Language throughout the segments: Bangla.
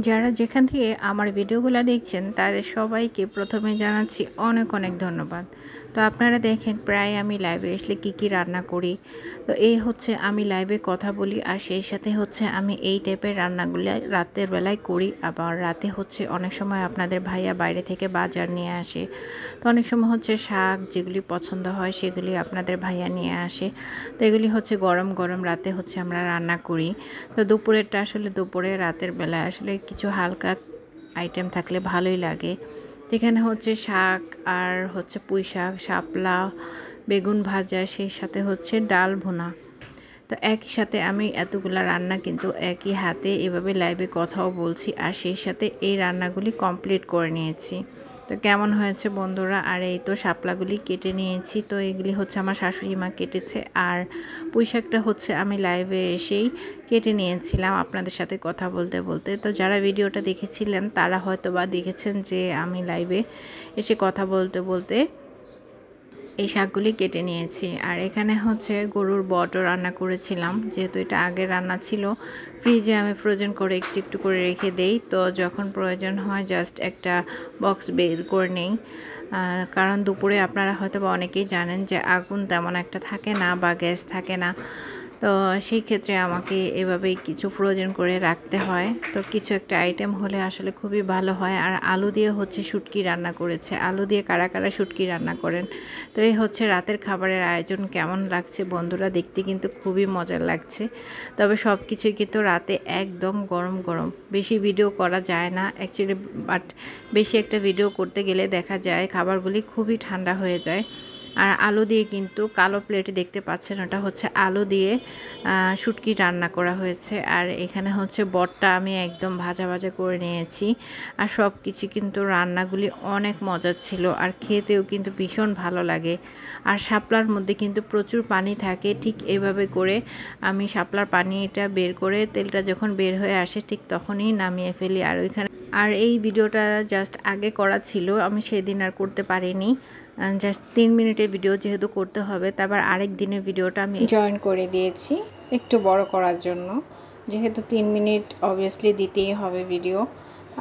যারা যেখান থেকে আমার ভিডিওগুলো দেখছেন তাদের সবাইকে প্রথমে জানাচ্ছি অনেক অনেক ধন্যবাদ। তো আপনারা দেখেন প্রায় আমি লাইভে আসলে কি রান্না করি। তো এই হচ্ছে আমি লাইভে কথা বলি আর সেই সাথে হচ্ছে আমি এই টাইপের রান্নাগুলো রাতের বেলায় করি। আবার রাতে হচ্ছে অনেক সময় আপনাদের ভাইয়া বাইরে থেকে বাজার নিয়ে আসে। তো অনেক সময় হচ্ছে শাক যেগুলি পছন্দ হয় সেগুলি আপনাদের ভাইয়া নিয়ে আসে। তো এগুলি হচ্ছে গরম গরম রাতে হচ্ছে আমরা রান্না করি। তো দুপুরেরটা আসলে দুপুরে রাতের বেলায় আসলে কিছু হালকা আইটেম থাকলে ভালোই লাগে। যেখানে হচ্ছে শাক আর হচ্ছে পুঁই শাক, শাপলা, বেগুন ভাজা, সেই সাথে হচ্ছে ডাল ভুনা। তো একই সাথে আমি এতগুলা রান্না কিন্তু একই হাতে এভাবে লাইভে কথাও বলছি আর সেই সাথে এই রান্নাগুলি কমপ্লিট করে নিয়েছি। তো কেমন হয়েছে বন্ধুরা? আর এই তো শাপলাগুলি কেটে নিয়েছি। তো এগুলি হচ্ছে আমার শাশুড়ি মা কেটেছে আর পুঁই শাকটা হচ্ছে আমি লাইভে এসেই কেটে নিয়েছিলাম আপনাদের সাথে কথা বলতে বলতে। তো যারা ভিডিওটা দেখেছিলেন তারা হয়তো বা দেখেছেন যে আমি লাইভে এসে কথা বলতে বলতে এই শাকগুলি কেটে নিয়েছি। আর এখানে হচ্ছে গরুর বটও রান্না করেছিলাম, যেহেতু এটা আগের রান্না ছিল। ফ্রিজে আমি ফ্রোজেন করে একটু একটু করে রেখে দেই, তো যখন প্রয়োজন হয় জাস্ট একটা বক্স বের করে নেই। কারণ দুপুরে আপনারা হয়তো বা অনেকেই জানেন যে আগুন তেমন একটা থাকে না বা গ্যাস থাকে না। তো সেই ক্ষেত্রে আমাকে এভাবেই কিছু ফ্রোজেন করে রাখতে হয়। তো কিছু একটা আইটেম হলে আসলে খুবই ভালো হয়। আর আলু দিয়ে হচ্ছে শুটকি রান্না করেছে। আলু দিয়ে কারা কারা শুটকি রান্না করেন? তো এই হচ্ছে রাতের খাবারের আয়োজন। কেমন লাগছে বন্ধুরা? দেখতে কিন্তু খুবই মজার লাগছে। তবে সব কিছুই কিন্তু রাতে একদম গরম গরম। বেশি ভিডিও করা যায় না অ্যাকচুয়ালি, বাট বেশি একটা ভিডিও করতে গেলে দেখা যায় খাবারগুলি খুবই ঠান্ডা হয়ে যায়। আর আলু দিয়ে কিন্তু কালো প্লেটে দেখতে পাচ্ছেন ওটা হচ্ছে আলু দিয়ে শুটকি রান্না করা হয়েছে। আর এখানে হচ্ছে বটটা আমি একদম ভাজা ভাজা করে নিয়েছি। আর সব কিছু কিন্তু রান্নাগুলি অনেক মজার ছিল আর খেতেও কিন্তু ভীষণ ভালো লাগে। আর শাপলার মধ্যে কিন্তু প্রচুর পানি থাকে। ঠিক এভাবে করে আমি শাপলার পানিটা বের করে তেলটা যখন বের হয়ে আসে ঠিক তখনই নামিয়ে ফেলি। আর ওইখানে এই ভিডিওটা জাস্ট আগে করা ছিল, আমি সেদিন আর করতে পারিনি। জাস্ট 3 মিনিটের ভিডিও যেহেতু করতে হবে, তারপর আরেক দিনের ভিডিওটা আমি জয়েন করে দিয়েছি একটু বড় করার জন্য, যেহেতু 3 মিনিট অবভিয়াসলি দিতেই হবে ভিডিও।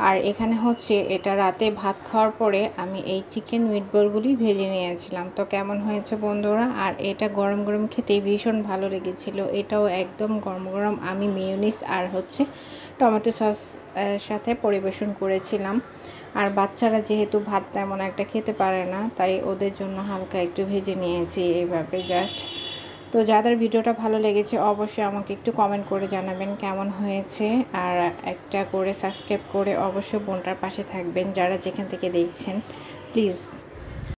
আর এখানে হচ্ছে এটা রাতে ভাত খাওয়ার পরে আমি এই চিকেন মিটবলগুলি ভেজে নিয়েছিলাম। তো কেমন হয়েছে বন্ধুরা? আর এটা গরম গরম খেতে ভীষণ ভালো লেগেছিল। এটাও একদম গরম গরম আমি মেয়োনিজ আর হচ্ছে টমেটো সস সাথে পরিবেশন করেছিলাম। আর বাচ্চারা যেহেতু ভাত তেমন একটা খেতে পারে না, তাই ওদের জন্য হালকা একটু ভেজে নিয়েছি এইভাবে জাস্ট। তো যাদের ভিডিওটা ভালো লেগেছে অবশ্যই আমাকে একটু কমেন্ট করে জানাবেন কেমন হয়েছে। আর একটা করে সাবস্ক্রাইব করে অবশ্যই বোনটার পাশে থাকবেন যারা যেখান থেকে দেখছেন প্লিজ।